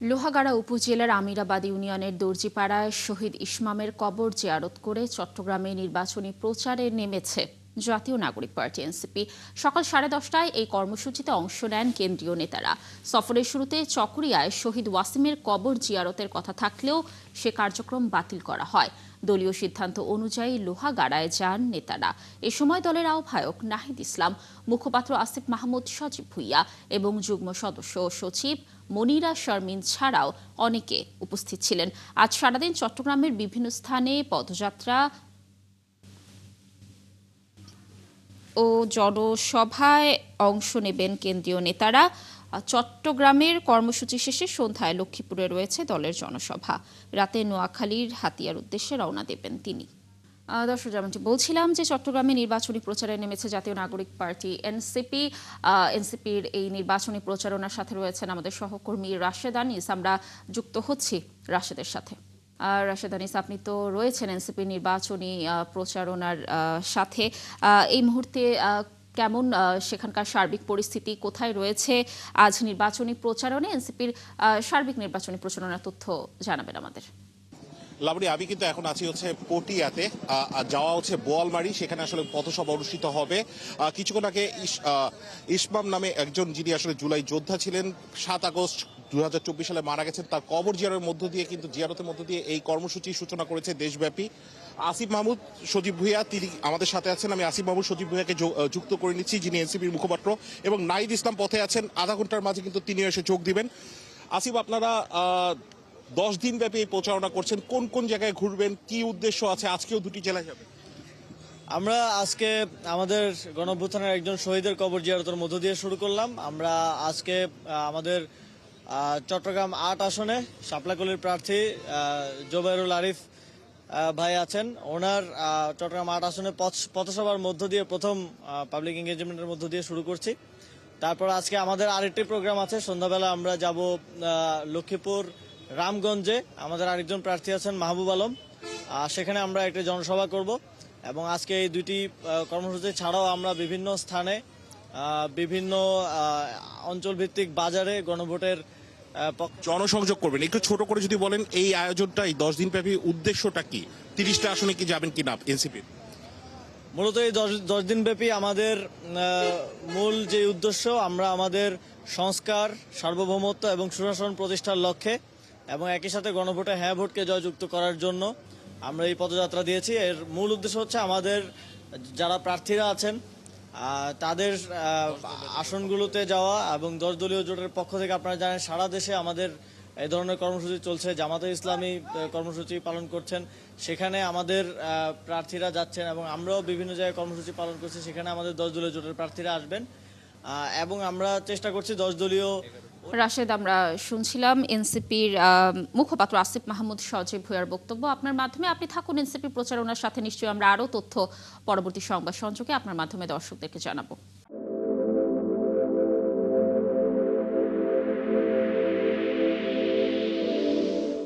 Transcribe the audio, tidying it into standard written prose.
লোহাগাড়া উপজেলার আমিরাবাদ ইউনিয়নের দর্জিপাড়ায় শহীদ ইসমামের কবর জিয়ারত করে চট্টগ্রামে নির্বাচনী প্রচারে নেমেছে জাতীয় নাগরিক পার্টি এনসিপি। সকাল 10:30টায় এই কর্মসূচিতে অংশ নেন কেন্দ্রীয় নেতারা। সফরের শুরুতে চকরিয়ায় শহীদ ওয়াসিমের কবর জিয়ারতের কথা থাকলেও সে কার্যক্রম বাতিল করা হয়। দলীয় সিদ্ধান্ত অনুযায়ী লোহাগাড়ায় যান নেতারা। এ সময় দলের আহ্বায়ক নাহিদ ইসলাম, মুখপাত্র আসিফ মাহমুদ সজীব ভুইয়া এবং যুগ্ম সদস্য ও সচিব মনিরা শারমিন ছাড়াও অনেকে উপস্থিত ছিলেন। আজ সারাদিন চট্টগ্রামের বিভিন্ন স্থানে পদযাত্রা ও জনসভায় অংশ নেবেন কেন্দ্রীয় নেতারা। চট্টগ্রামের কর্মসূচি শেষে সন্ধ্যায় লক্ষ্মীপুরে রয়েছে দলের জনসভা। রাতে নোয়াখালীর হাতিয়ার উদ্দেশ্যে রওনা দেবেন তিনি। দর্শক, যেমনটি বলছিলাম যে চট্টগ্রামে নির্বাচনী প্রচারে নেমেছে জাতীয় নাগরিক পার্টি এনসিপি। এনসিপির এই নির্বাচনী প্রচারণার সাথে রয়েছেন আমাদের সহকর্মী রাশেদ আনিস। আমরা যুক্ত হচ্ছি রাশেদের সাথে। রাশেদ আনিস, আপনি তো রয়েছেন এনসিপির নির্বাচনী প্রচারণার সাথে। এই মুহূর্তে কেমন সেখানকার সার্বিক পরিস্থিতি, কোথায় রয়েছে আজ নির্বাচনী প্রচারণে এনসিপির সার্বিক নির্বাচনী প্রচারণার তথ্য জানাবেন আমাদের। লাবণী, আমি কিন্তু এখন আছি হচ্ছে পটিয়াতে, যাওয়া হচ্ছে বোয়ালমারি, সেখানে আসলে পথসভা অনুষ্ঠিত হবে। কিছুক্ষণ আগে ইসমাম নামে একজন, যিনি আসলে জুলাই যোদ্ধা ছিলেন, 7 আগস্ট 2024 সালে মারা গেছেন, তার কবর জিয়ারতের মধ্য দিয়ে এই কর্মসূচি সূচনা করেছে দেশব্যাপী। আসিফ মাহমুদ সজীব ভুইয়া তিনি আমাদের সাথে আছেন। আমি আসিফ মাহমুদ সজীব ভুইয়াকে যুক্ত করে নিচ্ছি, যিনি এনসিপির মুখপাত্র, এবং নাহিদ ইসলাম পথে আছেন। আধা ঘন্টার মাঝে কিন্তু তিনি এসে যোগ দিবেন। আসিফ, আপনারা 10 দিন ব্যাপী এই প্রচারণা করছেন, কোন কোন জায়গায় ঘুরবেন, কি উদ্দেশ্য আছে? আজকেও 2টি জেলায় যাবেন। আমরা আজকে আমাদের গণঅভ্যুত্থানের একজন শহীদের কবর জিয়ারতের মধ্য দিয়ে শুরু করলাম। আমরা আজকে আমাদের চট্টগ্রাম 8 আসনে শাপলাকলির প্রার্থী জোবাইরুল আরিফ ভাই আছেন, ওনার চট্টগ্রাম 8 আসনে পথসভার মধ্য দিয়ে প্রথম পাবলিক এঙ্গেজমেন্টের মধ্য দিয়ে শুরু করছি। তারপর আজকে আমাদের আরেকটি প্রোগ্রাম আছে, সন্ধ্যাবেলা আমরা যাব লক্ষ্মীপুর রামগঞ্জে। আমাদের আরেকজন প্রার্থী আছেন মাহবুব আলম, সেখানে আমরা একটি জনসভা করব। এবং আজকে এই 2টি কর্মসূচি ছাড়াও আমরা বিভিন্ন স্থানে বিভিন্ন অঞ্চলভিত্তিক বাজারে গণভোটের জনসংযোগ করবেন। একটু ছোট করে যদি বলেন, এই আয়োজনটা, এই 10 দিন ব্যাপী উদ্দেশ্যটা কি? 30টা আসনে কি যাবেন কিনা এনসিপি? মূলত এই 10 দিন ব্যাপী আমাদের মূল যে উদ্দেশ্য, আমরা আমাদের সংস্কার, সার্বভৌমত্ব এবং সুশাসন প্রতিষ্ঠার লক্ষ্যে এবং একই সাথে গণভোটে হ্যাঁ ভোটকে জয়যুক্ত করার জন্য আমরা এই পদযাত্রা দিয়েছি। এর মূল উদ্দেশ্য হচ্ছে আমাদের যারা প্রার্থীরা আছেন তাদের আসনগুলোতে যাওয়া, এবং 10 দলীয় জোটের পক্ষ থেকে আপনারা জানেন সারা দেশে আমাদের এই ধরনের কর্মসূচি চলছে। জামাতে ইসলামী কর্মসূচি পালন করছেন, সেখানে আমাদের প্রার্থীরা যাচ্ছেন, এবং আমরাও বিভিন্ন জায়গায় কর্মসূচি পালন করছি, সেখানে আমাদের 10 দলীয় জোটের প্রার্থীরা আসবেন। এবং আমরা চেষ্টা করছি 10 দলীয়। রাশেদ, আমরা শুনছিলাম এনসিপির মুখপাত্র আসিফ মাহমুদ সজীব ভুইয়ার বক্তব্য। আপনার মাধ্যমে আপনি থাকুন এনসিপি প্রচারণার সাথে, নিশ্চয়ই আমরা আরও তথ্য পরবর্তী সংবাদ সংযোগে আপনার মাধ্যমে দর্শকদেরকে জানাবো।